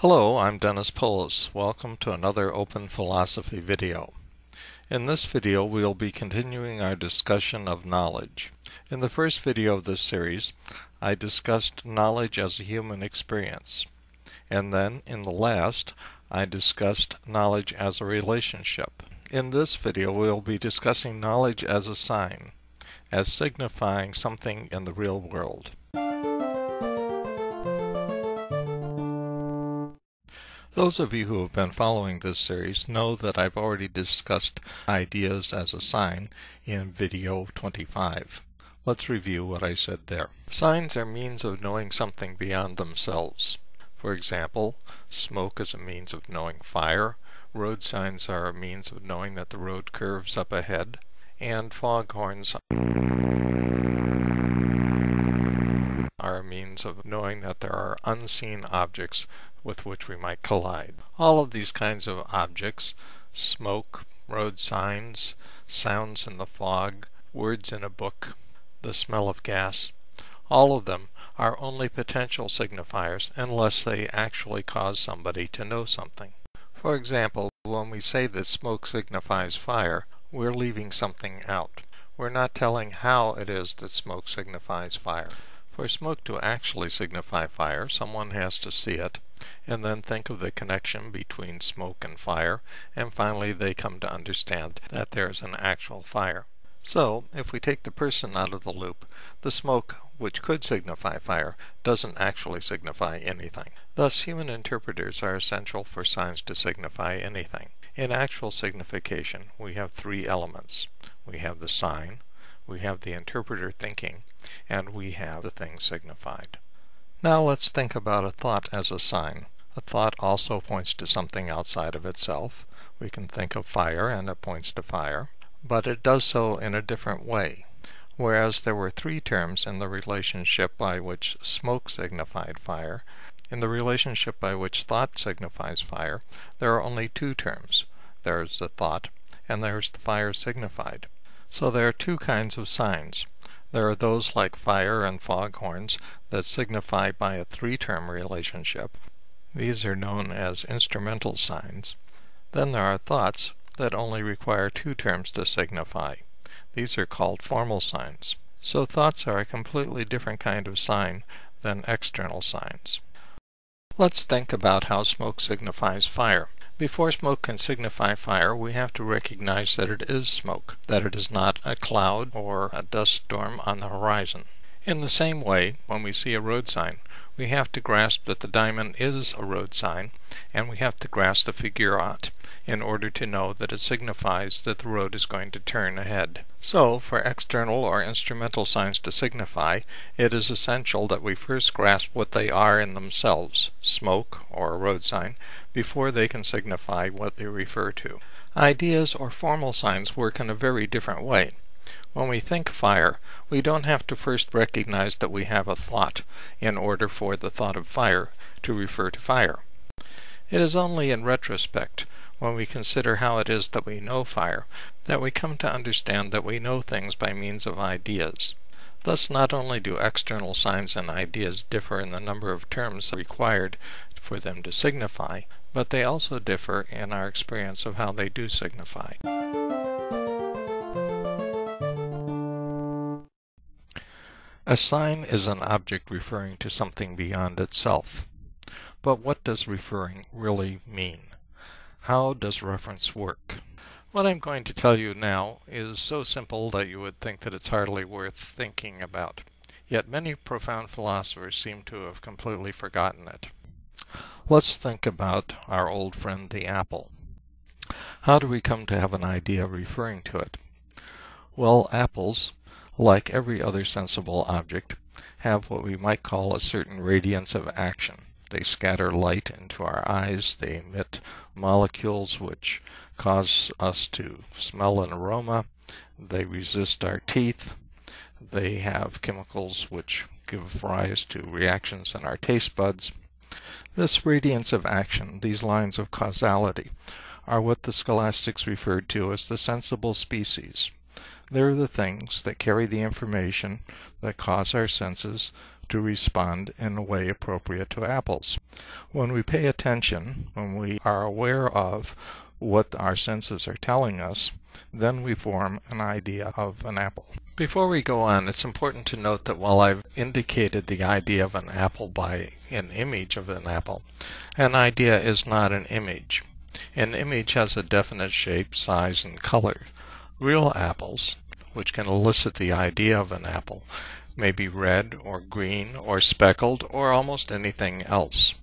Hello, I'm Dennis Polis. Welcome to another Open Philosophy video. In this video, we'll be continuing our discussion of knowledge. In the first video of this series, I discussed knowledge as a human experience. And then, in the last, I discussed knowledge as a relationship. In this video, we'll be discussing knowledge as a sign, as signifying something in the real world. Those of you who have been following this series know that I've already discussed ideas as a sign in video 25. Let's review what I said there. Signs are means of knowing something beyond themselves. For example, smoke is a means of knowing fire, road signs are a means of knowing that the road curves up ahead, and foghorns are a means of knowing that there are unseen objects with which we might collide. All of these kinds of objects, smoke, road signs, sounds in the fog, words in a book, the smell of gas, all of them are only potential signifiers unless they actually cause somebody to know something. For example, when we say that smoke signifies fire, we're leaving something out. We're not telling how it is that smoke signifies fire. For smoke to actually signify fire, someone has to see it, and then think of the connection between smoke and fire, and finally they come to understand that there's an actual fire. So, if we take the person out of the loop, the smoke, which could signify fire, doesn't actually signify anything. Thus, human interpreters are essential for signs to signify anything. In actual signification, we have three elements. We have the sign, we have the interpreter thinking, and we have the thing signified. Now let's think about a thought as a sign. A thought also points to something outside of itself. We can think of fire and it points to fire, but it does so in a different way. Whereas there were three terms in the relationship by which smoke signified fire, in the relationship by which thought signifies fire, there are only two terms. There's the thought and there's the fire signified. So there are two kinds of signs. There are those like fire and foghorns that signify by a three-term relationship. These are known as instrumental signs. Then there are thoughts that only require two terms to signify. These are called formal signs. So thoughts are a completely different kind of sign than external signs. Let's think about how smoke signifies fire. Before smoke can signify fire, we have to recognize that it is smoke, that it is not a cloud or a dust storm on the horizon. In the same way, when we see a road sign, we have to grasp that the diamond is a road sign, and we have to grasp the figurate in order to know that it signifies that the road is going to turn ahead. So, for external or instrumental signs to signify, it is essential that we first grasp what they are in themselves, smoke or a road sign, before they can signify what they refer to. Ideas or formal signs work in a very different way. When we think fire, we don't have to first recognize that we have a thought in order for the thought of fire to refer to fire. It is only in retrospect, when we consider how it is that we know fire, that we come to understand that we know things by means of ideas. Thus, not only do external signs and ideas differ in the number of terms required for them to signify, but they also differ in our experience of how they do signify. A sign is an object referring to something beyond itself. But what does referring really mean? How does reference work? What I'm going to tell you now is so simple that you would think that it's hardly worth thinking about. Yet many profound philosophers seem to have completely forgotten it. Let's think about our old friend the apple. How do we come to have an idea referring to it? Well, apples, like every other sensible object, have what we might call a certain radiance of action. They scatter light into our eyes, they emit molecules which cause us to smell an aroma, they resist our teeth, they have chemicals which give rise to reactions in our taste buds. This radiance of action, these lines of causality, are what the scholastics referred to as the sensible species. They're the things that carry the information that cause our senses to respond in a way appropriate to apples. When we pay attention, when we are aware of what our senses are telling us, then we form an idea of an apple. Before we go on, it's important to note that while I've indicated the idea of an apple by an image of an apple, an idea is not an image. An image has a definite shape, size, and color. Real apples, which can elicit the idea of an apple, may be red or green or speckled or almost anything else.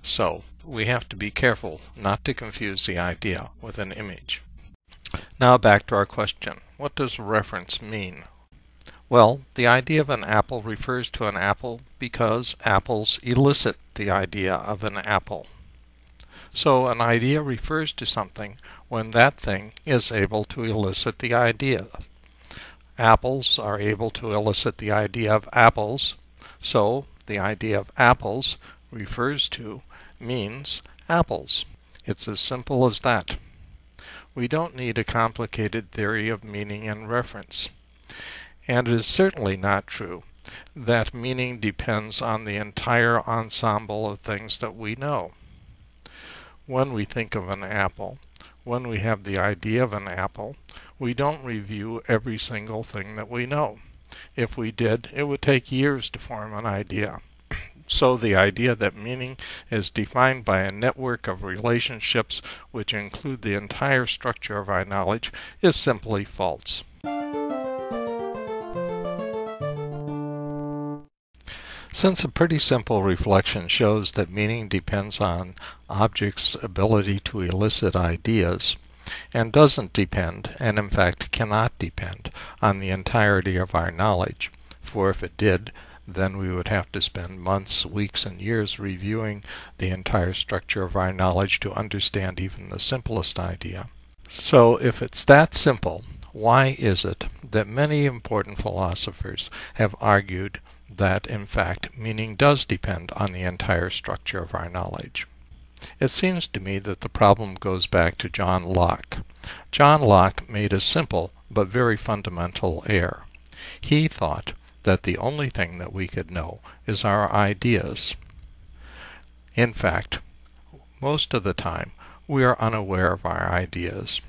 So, we have to be careful not to confuse the idea with an image. Now back to our question. What does reference mean? Well, the idea of an apple refers to an apple because apples elicit the idea of an apple. So an idea refers to something when that thing is able to elicit the idea. Apples are able to elicit the idea of apples, so the idea of apples refers to means apples. It's as simple as that. We don't need a complicated theory of meaning and reference. And it is certainly not true that meaning depends on the entire ensemble of things that we know. When we think of an apple, when we have the idea of an apple, we don't review every single thing that we know. If we did, it would take years to form an idea. So the idea that meaning is defined by a network of relationships which include the entire structure of our knowledge is simply false. Since a pretty simple reflection shows that meaning depends on objects' ability to elicit ideas, and doesn't depend, and in fact cannot depend, on the entirety of our knowledge, for if it did, then we would have to spend months, weeks, and years reviewing the entire structure of our knowledge to understand even the simplest idea. So if it's that simple, why is it that many important philosophers have argued that, in fact, meaning does depend on the entire structure of our knowledge? It seems to me that the problem goes back to John Locke. John Locke made a simple but very fundamental error. He thought that the only thing that we could know is our ideas. In fact, most of the time, we are unaware of our ideas.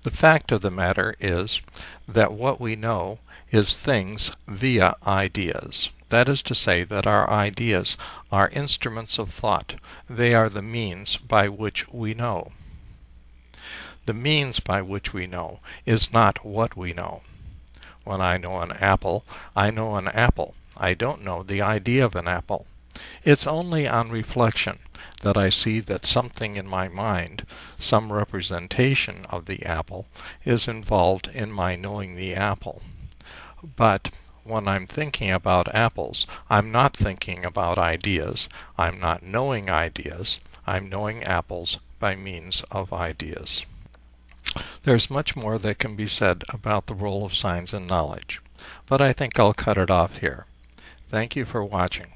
The fact of the matter is that what we know is things via ideas. That is to say that our ideas are instruments of thought. They are the means by which we know. The means by which we know is not what we know. When I know an apple, I know an apple. I don't know the idea of an apple. It's only on reflection that I see that something in my mind, some representation of the apple, is involved in my knowing the apple. But when I'm thinking about apples, I'm not thinking about ideas. I'm not knowing ideas. I'm knowing apples by means of ideas. There's much more that can be said about the role of signs in knowledge, but I think I'll cut it off here. Thank you for watching.